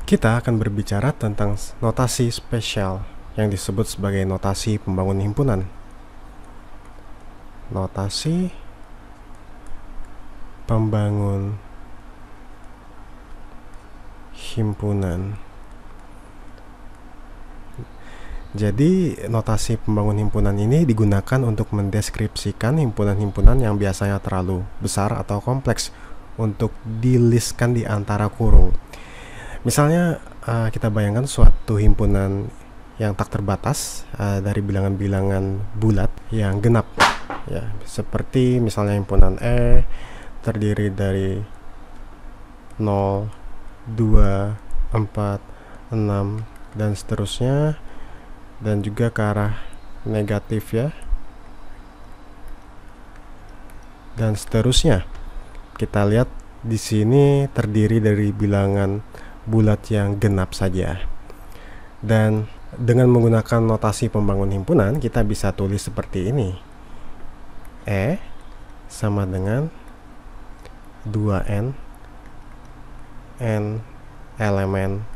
Kita akan berbicara tentang notasi spesial yang disebut sebagai notasi pembangun himpunan. Notasi pembangun himpunan. Jadi, notasi pembangun himpunan ini digunakan untuk mendeskripsikan himpunan-himpunan yang biasanya terlalu besar atau kompleks untuk dilistkan di antara kurung. Misalnya, kita bayangkan suatu himpunan yang tak terbatas dari bilangan-bilangan bulat yang genap, ya, seperti misalnya himpunan E terdiri dari 0, 2, 4, 6, dan seterusnya, dan juga ke arah negatif, ya, dan seterusnya. Kita lihat di sini terdiri dari bilangan bulat yang genap saja. Dan dengan menggunakan notasi pembangun himpunan, kita bisa tulis seperti ini. E sama dengan 2N N elemen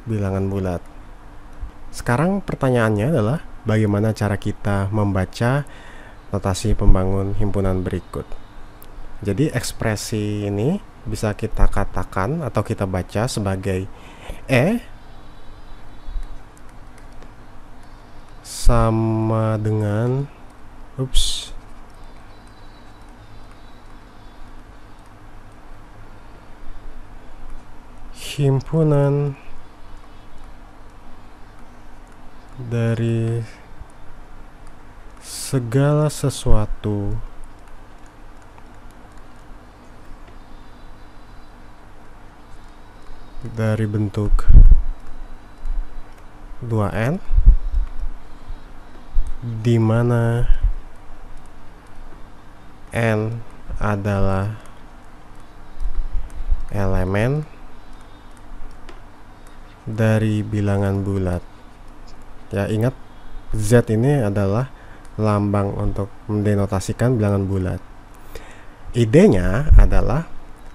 bilangan bulat. Sekarang pertanyaannya adalah bagaimana cara kita membaca notasi pembangun himpunan berikut. Jadi ekspresi ini bisa kita katakan atau kita baca sebagai E sama dengan himpunan dari segala sesuatu dari bentuk 2N di mana N adalah elemen dari bilangan bulat. Ya, ingat Z ini adalah lambang untuk mendenotasikan bilangan bulat. Idenya adalah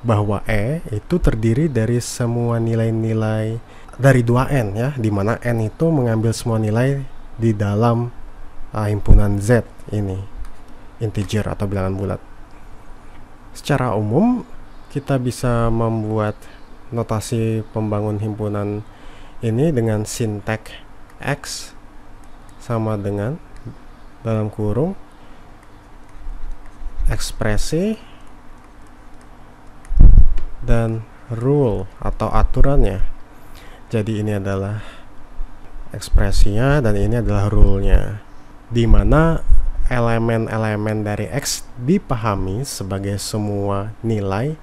bahwa E itu terdiri dari semua nilai-nilai dari 2N, ya, di mana N itu mengambil semua nilai di dalam himpunan Z ini, integer atau bilangan bulat. Secara umum kita bisa membuat notasi pembangun himpunan ini dengan sinteks X sama dengan dalam kurung ekspresi dan rule atau aturannya. Jadi ini adalah ekspresinya dan ini adalah rule-nya, di mana elemen-elemen dari X dipahami sebagai semua nilai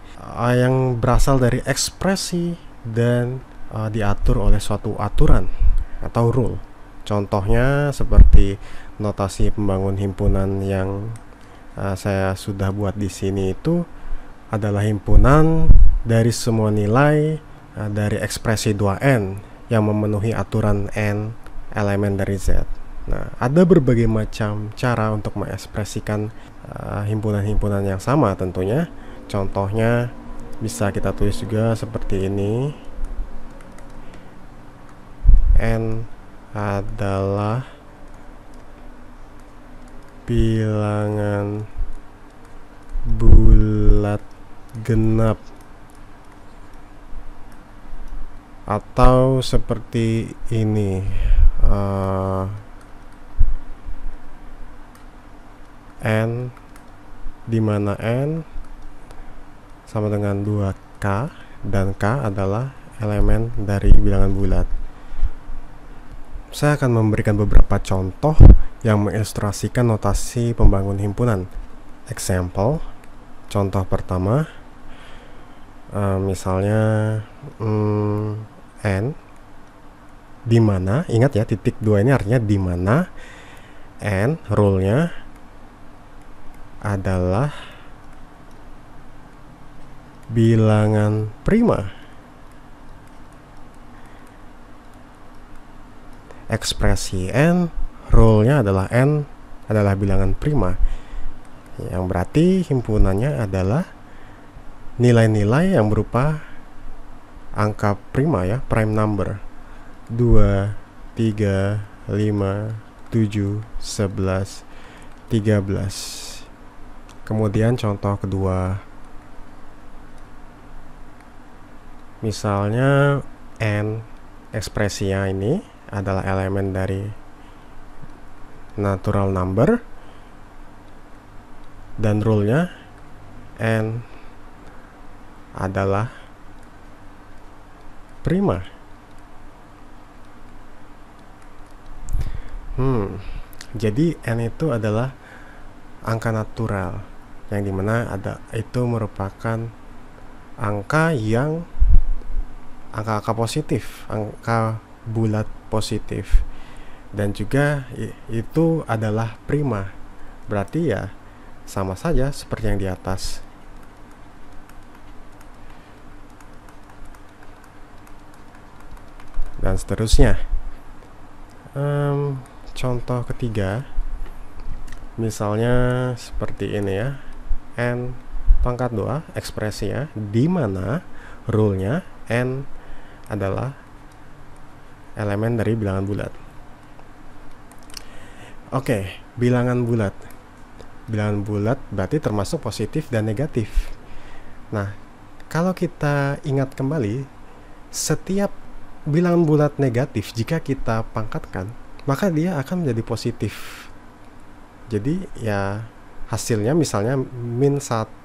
yang berasal dari ekspresi dan diatur oleh suatu aturan atau rule. Contohnya seperti notasi pembangun himpunan yang saya sudah buat di sini itu adalah himpunan dari semua nilai dari ekspresi 2N yang memenuhi aturan N elemen dari Z. Nah, ada berbagai macam cara untuk mengekspresikan himpunan-himpunan yang sama tentunya. Contohnya bisa kita tulis juga seperti ini. N adalah bilangan bulat genap, atau seperti ini, N di mana N sama dengan 2K dan K adalah elemen dari bilangan bulat. Saya akan memberikan beberapa contoh yang mengilustrasikan notasi pembangun himpunan. Example, contoh pertama, misalnya N di mana, ingat ya, titik 2 ini artinya di mana N rule-nya adalah bilangan prima. Ekspresi N, rule-nya adalah N adalah bilangan prima, yang berarti himpunannya adalah nilai-nilai yang berupa angka prima ya, prime number. 2, 3, 5, 7, 11, 13. Kemudian contoh kedua, misalnya n, ekspresinya ini adalah elemen dari natural number, dan rule-nya n adalah prima. Jadi n itu adalah angka natural, yang dimana itu merupakan angka positif, angka bulat positif, dan juga itu adalah prima. Berarti ya sama saja seperti yang di atas. Dan seterusnya. Contoh ketiga, misalnya seperti ini ya, n pangkat 2 ekspresinya, di mana rule-nya n adalah elemen dari bilangan bulat. Oke, bilangan bulat. Bilangan bulat berarti termasuk positif dan negatif. Nah, kalau kita ingat kembali, setiap bilangan bulat negatif jika kita pangkatkan, maka dia akan menjadi positif. Jadi ya hasilnya misalnya min 1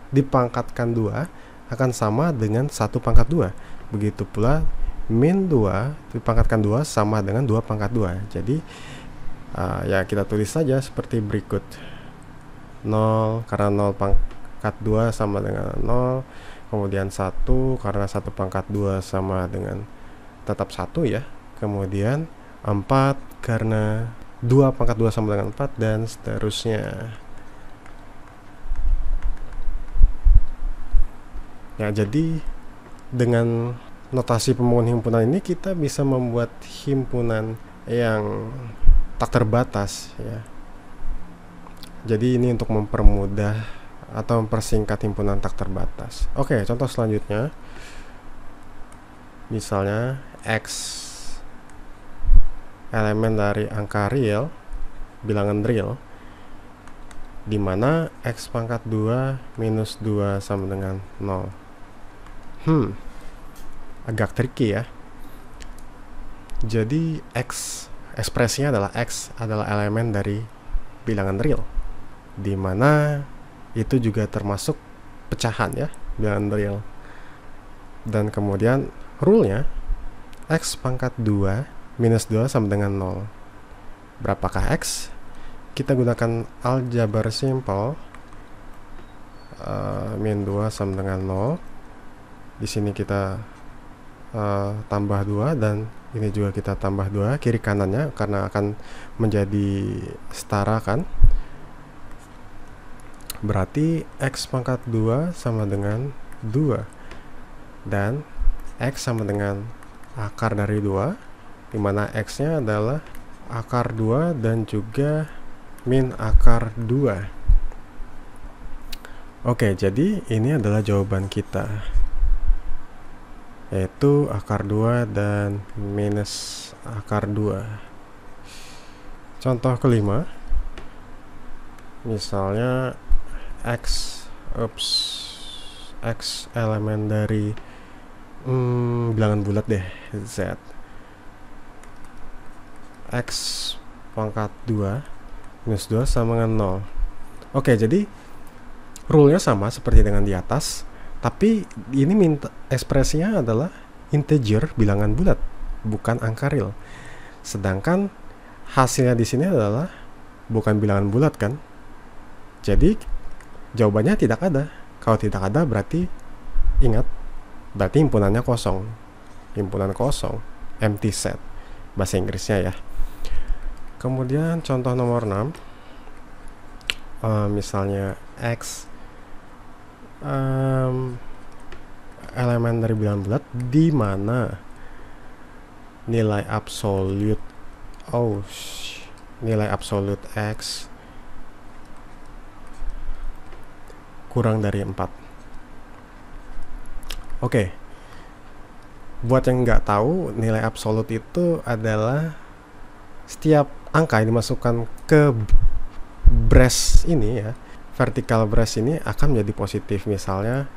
dipangkatkan 2 akan sama dengan 1 pangkat 2. Begitu pula min 2 dipangkatkan 2 sama dengan 2 pangkat 2. Jadi ya kita tulis saja seperti berikut. 0 karena 0 pangkat 2 sama dengan 0. Kemudian 1 karena 1 pangkat 2 sama dengan tetap 1 ya. Kemudian 4 karena 2 pangkat 2 sama dengan 4, dan seterusnya. Ya, jadi dengan notasi pembangunan himpunan ini kita bisa membuat himpunan yang tak terbatas ya. Jadi ini untuk mempermudah atau mempersingkat himpunan tak terbatas. Oke, contoh selanjutnya. Misalnya X elemen dari angka real, bilangan real, di mana X pangkat 2 minus 2 sama dengan 0. Agak tricky ya. Jadi ekspresinya adalah X adalah elemen dari bilangan real, di mana itu juga termasuk pecahan ya, bilangan real. Dan kemudian rule-nya X pangkat 2 minus 2 sama dengan 0. Berapakah X? Kita gunakan aljabar simple. Min 2 sama dengan 0. Di sini kita tambah 2, dan ini juga kita tambah 2 kiri kanannya karena akan menjadi setara kan. Berarti X pangkat 2 sama dengan 2, dan X sama dengan akar dari 2, dimana X-nya adalah akar 2 dan juga min akar 2. Oke, jadi ini adalah jawaban kita, yaitu akar 2 dan minus akar 2. Contoh kelima, misalnya X elemen dari bilangan bulat deh, Z. X pangkat 2 minus 2 sama dengan 0. Oke, jadi rule-nya sama seperti dengan di atas, tapi ini ekspresinya adalah integer, bilangan bulat, bukan angka real. Sedangkan hasilnya di sini adalah bukan bilangan bulat kan. Jadi jawabannya tidak ada. Kalau tidak ada berarti ingat, berarti himpunannya kosong. Himpunan kosong, empty set bahasa Inggrisnya ya. Kemudian contoh nomor 6, misalnya X elemen dari bilangan bulat di mana nilai absolut X kurang dari 4. Oke, Buat yang nggak tahu, nilai absolut itu adalah setiap angka yang dimasukkan ke brace ini ya, vertical brace ini akan menjadi positif. Misalnya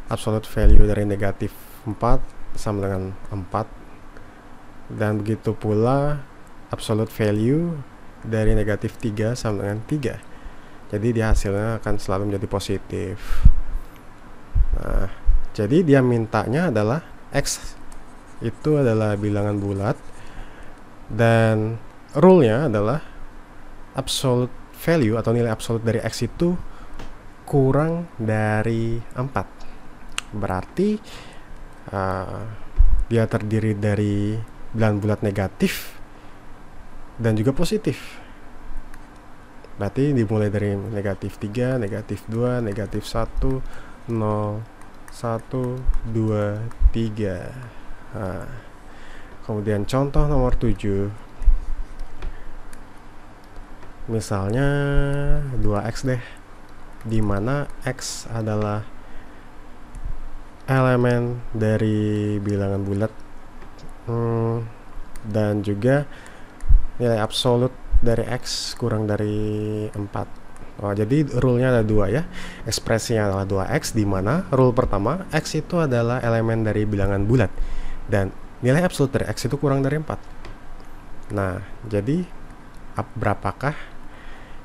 absolute value dari negatif 4 sama dengan 4, dan begitu pula absolute value dari negatif 3 sama dengan 3. Jadi dia hasilnya akan selalu menjadi positif. Nah, jadi dia mintanya adalah X itu adalah bilangan bulat, dan rule-nya adalah absolute value atau nilai absolut dari X itu kurang dari 4. Berarti dia terdiri dari bilangan bulat negatif dan juga positif. Berarti dimulai dari negatif 3, negatif 2, negatif 1, 0, 1, 2, 3. Nah, kemudian contoh nomor 7. Misalnya 2x deh, dimana x adalah elemen dari bilangan bulat dan juga nilai absolut dari x kurang dari 4. Jadi rule-nya ada 2 ya. Ekspresinya adalah 2x, di mana rule pertama, x itu adalah elemen dari bilangan bulat dan nilai absolut dari x itu kurang dari 4. Nah, jadi berapakah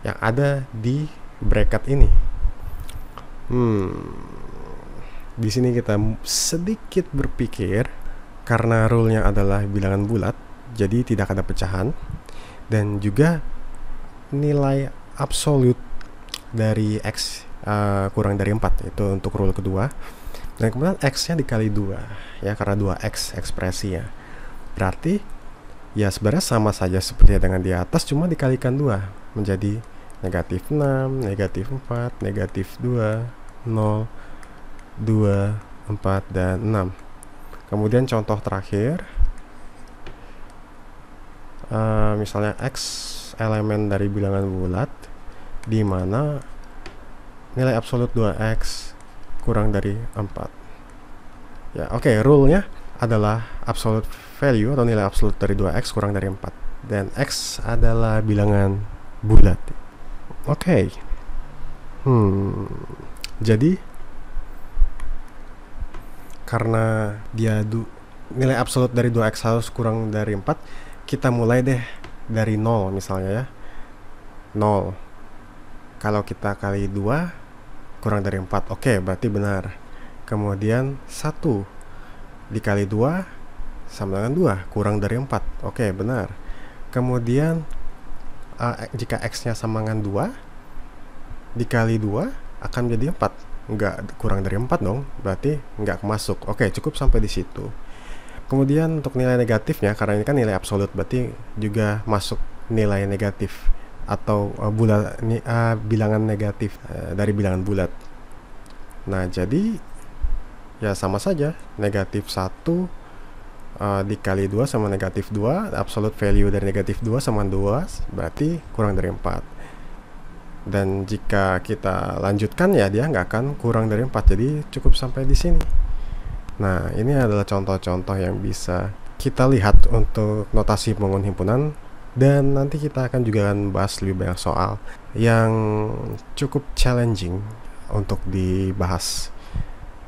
yang ada di bracket ini? Di sini kita sedikit berpikir, karena rule-nya adalah bilangan bulat, jadi tidak ada pecahan, dan juga nilai absolut dari x kurang dari 4, itu untuk rule kedua. Dan kemudian x-nya dikali 2 ya, karena 2x ekspresinya. Berarti ya sebenarnya sama saja seperti dengan di atas, cuma dikalikan 2 menjadi negatif 6, negatif 4, negatif 2, 0, 2, 4, dan 6. Kemudian contoh terakhir, misalnya x elemen dari bilangan bulat, di mana nilai absolut 2x kurang dari 4. Ya, oke, rule-nya adalah absolute value atau nilai absolut dari 2x kurang dari 4, dan x adalah bilangan bulat. Oke. Jadi karena dia nilai absolut dari 2x harus kurang dari 4, kita mulai deh dari 0 misalnya ya. 0. Kalau kita kali 2 kurang dari 4, oke, berarti benar. Kemudian 1 dikali 2 sama dengan 2, kurang dari 4, oke, benar. Kemudian jika x-nya sama dengan 2 dikali 2 akan menjadi 4, nggak kurang dari 4 dong, berarti nggak masuk. Oke, cukup sampai di situ. Kemudian untuk nilai negatifnya, karena ini kan nilai absolut, berarti juga masuk nilai negatif atau bilangan negatif dari bilangan bulat. Nah, jadi ya sama saja, negatif 1 dikali 2 sama negatif 2, absolute value dari negatif 2 sama 2, berarti kurang dari 4. Dan jika kita lanjutkan ya dia nggak akan kurang dari 4, jadi cukup sampai di sini. Nah, ini adalah contoh-contoh yang bisa kita lihat untuk notasi bangun himpunan, dan nanti kita akan juga bahas lebih banyak soal yang cukup challenging untuk dibahas.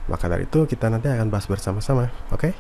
Maka dari itu kita nanti akan bahas bersama-sama, oke?